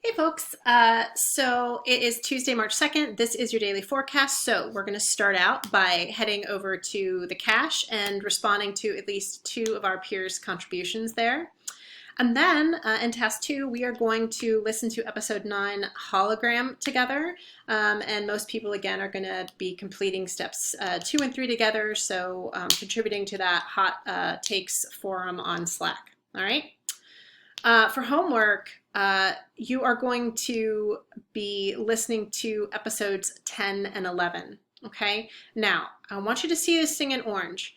Hey folks, so it is Tuesday, March 2nd. This is your daily forecast. So we're going to start out by heading over to the cache and responding to at least two of our peers' contributions there. And then in task two, we are going to listen to episode 9 hologram together. And most people, again, are going to be completing steps 2 and 3 together. So contributing to that hot takes forum on Slack. All right. For homework, you are going to be listening to episodes 10 and 11. Okay. Now, I want you to see this thing in orange.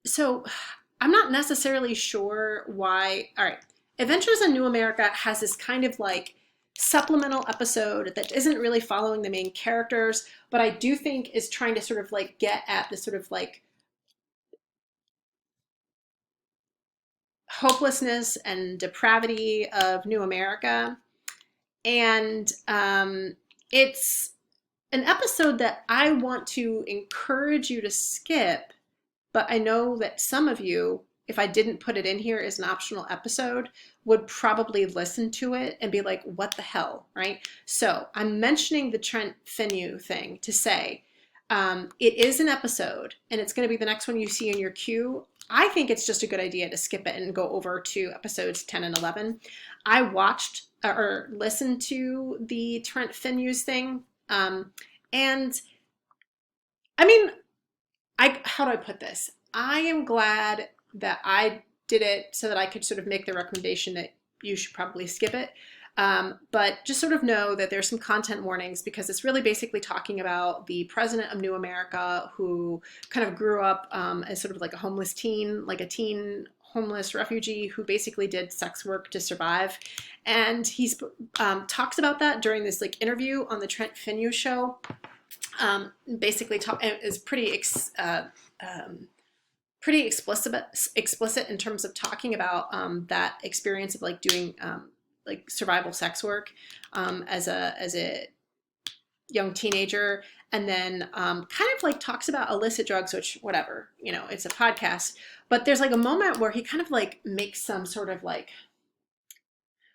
So, I'm not necessarily sure why. All right. Adventures in New America has this kind of like supplemental episode that isn't really following the main characters, but I do think is trying to sort of like get at this sort of like hopelessness and depravity of New America. And it's an episode that I want to encourage you to skip, but I know that some of you, if I didn't put it in here as an optional episode, would probably listen to it and be like, what the hell, right? So I'm mentioning the Trent Fennew thing to say it is an episode and it's going to be the next one you see in your queue. I think it's just a good idea to skip it and go over to episodes 10 and 11. I watched or listened to the Trent Fennew's thing. And I mean, how do I put this? I am glad that I did it so that I could sort of make the recommendation that you should probably skip it. But just sort of know that there's some content warnings because it's really basically talking about the president of New America who kind of grew up as sort of like a homeless teen, like a teen homeless refugee who basically did sex work to survive. And he's talks about that during this like interview on the Trent Fennew show. Basically is pretty explicit in terms of talking about that experience of like doing like survival sex work as a young teenager, and then kind of like talks about illicit drugs, which whatever, you know, it's a podcast. But there's like a moment where he kind of like makes some sort of like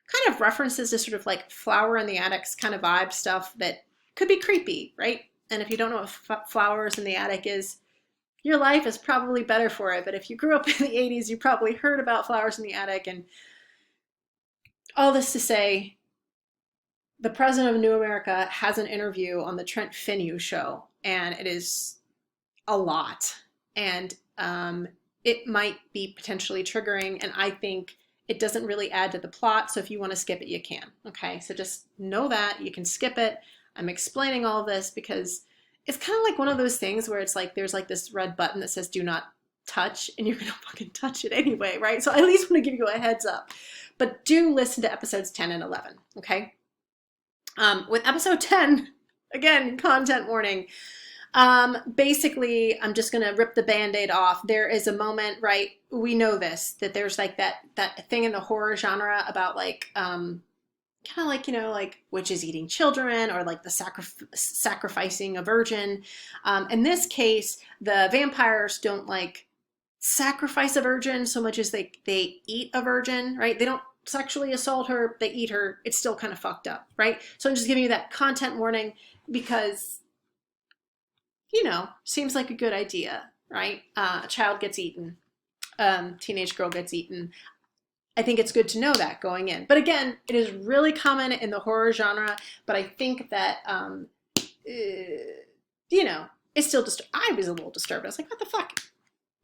kind of references to sort of like Flower in the Attic's kind of vibe stuff that could be creepy, right? And if you don't know what Flowers in the Attic is, your life is probably better for it. But if you grew up in the 80s, you probably heard about Flowers in the Attic. And all this to say, the president of New America has an interview on the Trent Fennew show, and it is a lot. And it might be potentially triggering, and I think it doesn't really add to the plot. So if you want to skip it, you can. Okay, so just know that you can skip it. I'm explaining all of this because it's kind of like one of those things where it's like there's like this red button that says do not touch, and you're gonna fucking touch it anyway, right? So I at least want to give you a heads up. But do listen to episodes 10 and 11, okay? With episode 10, again, content warning. Basically, I'm just gonna rip the band-aid off. There is a moment, right? We know this, that there's like that thing in the horror genre about like kind of like, you know, like witches eating children or like the sacrificing a virgin. In this case, the vampires don't like sacrifice a virgin so much as they eat a virgin, right? They don't sexually assault her, they eat her. It's still kind of fucked up, right? So I'm just giving you that content warning because, you know, seems like a good idea, right? A child gets eaten, teenage girl gets eaten. I think it's good to know that going in. But again, it is really common in the horror genre, but I think that, you know, it's still I was a little disturbed. I was like, what the fuck?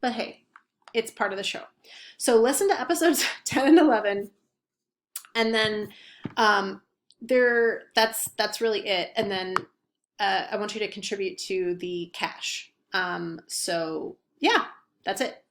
But hey, it's part of the show. So listen to episodes 10 and 11, and then that's really it. And then I want you to contribute to the cache. So yeah, that's it.